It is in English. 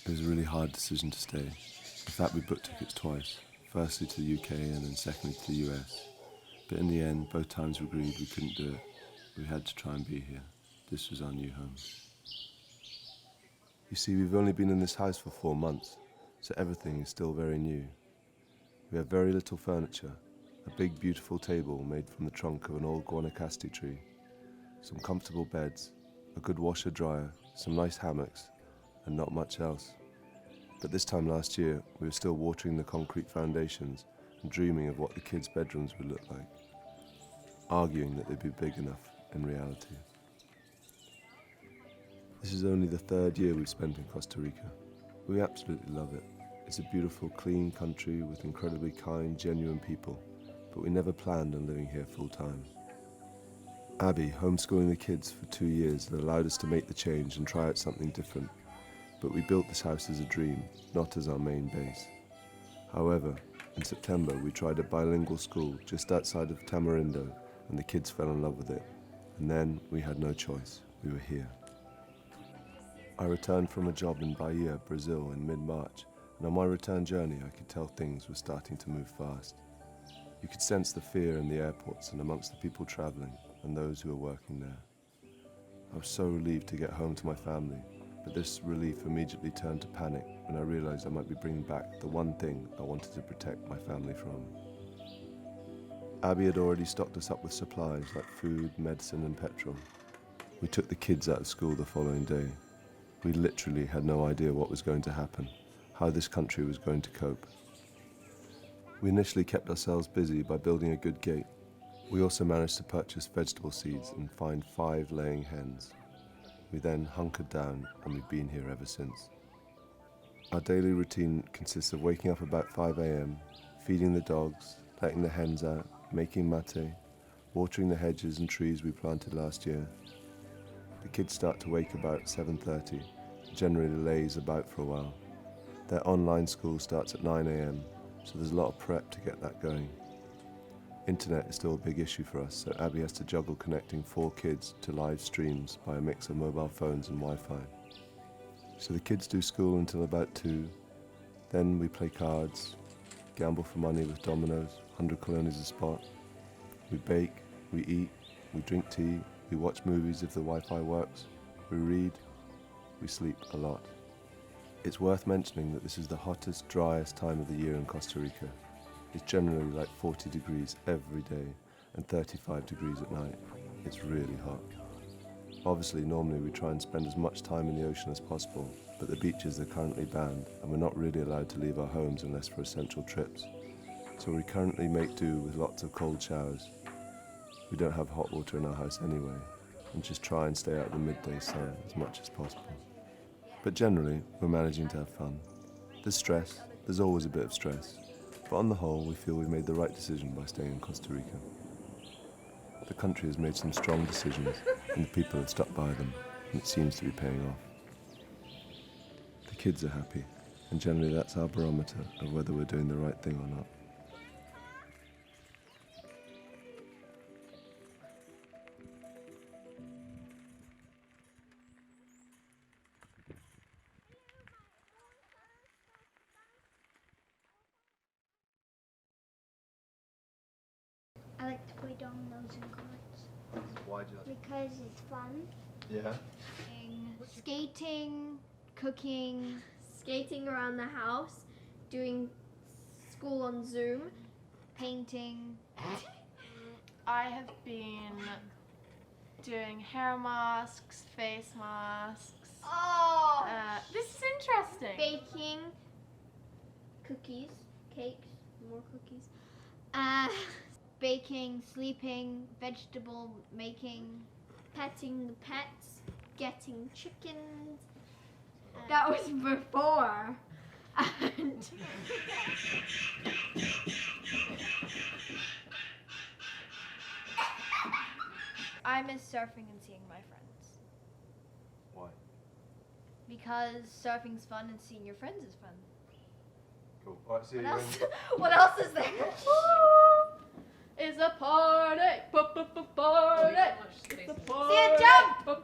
It was a really hard decision to stay. In fact, we booked tickets twice, firstly to the UK and then secondly to the US. But in the end, both times we agreed we couldn't do it. We had to try and be here. This was our new home. You see, we've only been in this house for 4 months, so everything is still very new. We have very little furniture, a big beautiful table made from the trunk of an old guanacaste tree, some comfortable beds, a good washer-dryer, some nice hammocks, and not much else. But this time last year, we were still watering the concrete foundations and dreaming of what the kids' bedrooms would look like, arguing that they'd be big enough in reality. This is only the 3rd year we've spent in Costa Rica. We absolutely love it. It's a beautiful, clean country with incredibly kind, genuine people, but we never planned on living here full-time. Abby, homeschooling the kids for 2 years, had allowed us to make the change and try out something different, but we built this house as a dream, not as our main base. However, in September we tried a bilingual school just outside of Tamarindo, and the kids fell in love with it, and then we had no choice. We were here. I returned from a job in Bahia, Brazil in mid-March, and on my return journey I could tell things were starting to move fast. You could sense the fear in the airports and amongst the people travelling and those who were working there. I was so relieved to get home to my family, but this relief immediately turned to panic when I realised I might be bringing back the one thing I wanted to protect my family from. Abby had already stocked us up with supplies like food, medicine and petrol. We took the kids out of school the following day. We literally had no idea what was going to happen, how this country was going to cope. We initially kept ourselves busy by building a good gate. We also managed to purchase vegetable seeds and find 5 laying hens. We then hunkered down and we've been here ever since. Our daily routine consists of waking up about 5 a.m, feeding the dogs, letting the hens out, making mate, watering the hedges and trees we planted last year. The kids start to wake about 7:30, generally lays about for a while. Their online school starts at 9 a.m, so there's a lot of prep to get that going. Internet is still a big issue for us, so Abby has to juggle connecting 4 kids to live streams by a mix of mobile phones and Wi-Fi. So the kids do school until about 2, then we play cards, gamble for money with dominoes, 100 colones a spot. We bake, we eat, we drink tea, we watch movies if the Wi-Fi works, we read, we sleep a lot. It's worth mentioning that this is the hottest, driest time of the year in Costa Rica. It's generally like 40 degrees every day and 35 degrees at night. It's really hot. Obviously, normally we try and spend as much time in the ocean as possible, but the beaches are currently banned and we're not really allowed to leave our homes unless for essential trips. So we currently make do with lots of cold showers. We don't have hot water in our house anyway, and just try and stay out of the midday sun as much as possible. But generally, we're managing to have fun. There's stress, there's always a bit of stress, but on the whole, we feel we've made the right decision by staying in Costa Rica. The country has made some strong decisions, and the people have stuck by them, and it seems to be paying off. The kids are happy, and generally that's our barometer of whether we're doing the right thing or not. I like to play dominoes and cards. Why do you like Because it's fun. Yeah. Skating, cooking. Skating around the house, doing school on Zoom. Painting. I have been doing hair masks, face masks. Oh! This is interesting. Baking, cookies, cakes, more cookies. Baking, sleeping, vegetable making. Petting the pets, getting chickens. That was before. And I miss surfing and seeing my friends. Why? Because surfing's fun and seeing your friends is fun. Cool. Alright, see you. What else? What else is there? It's a party, party. It's a party. See a jump!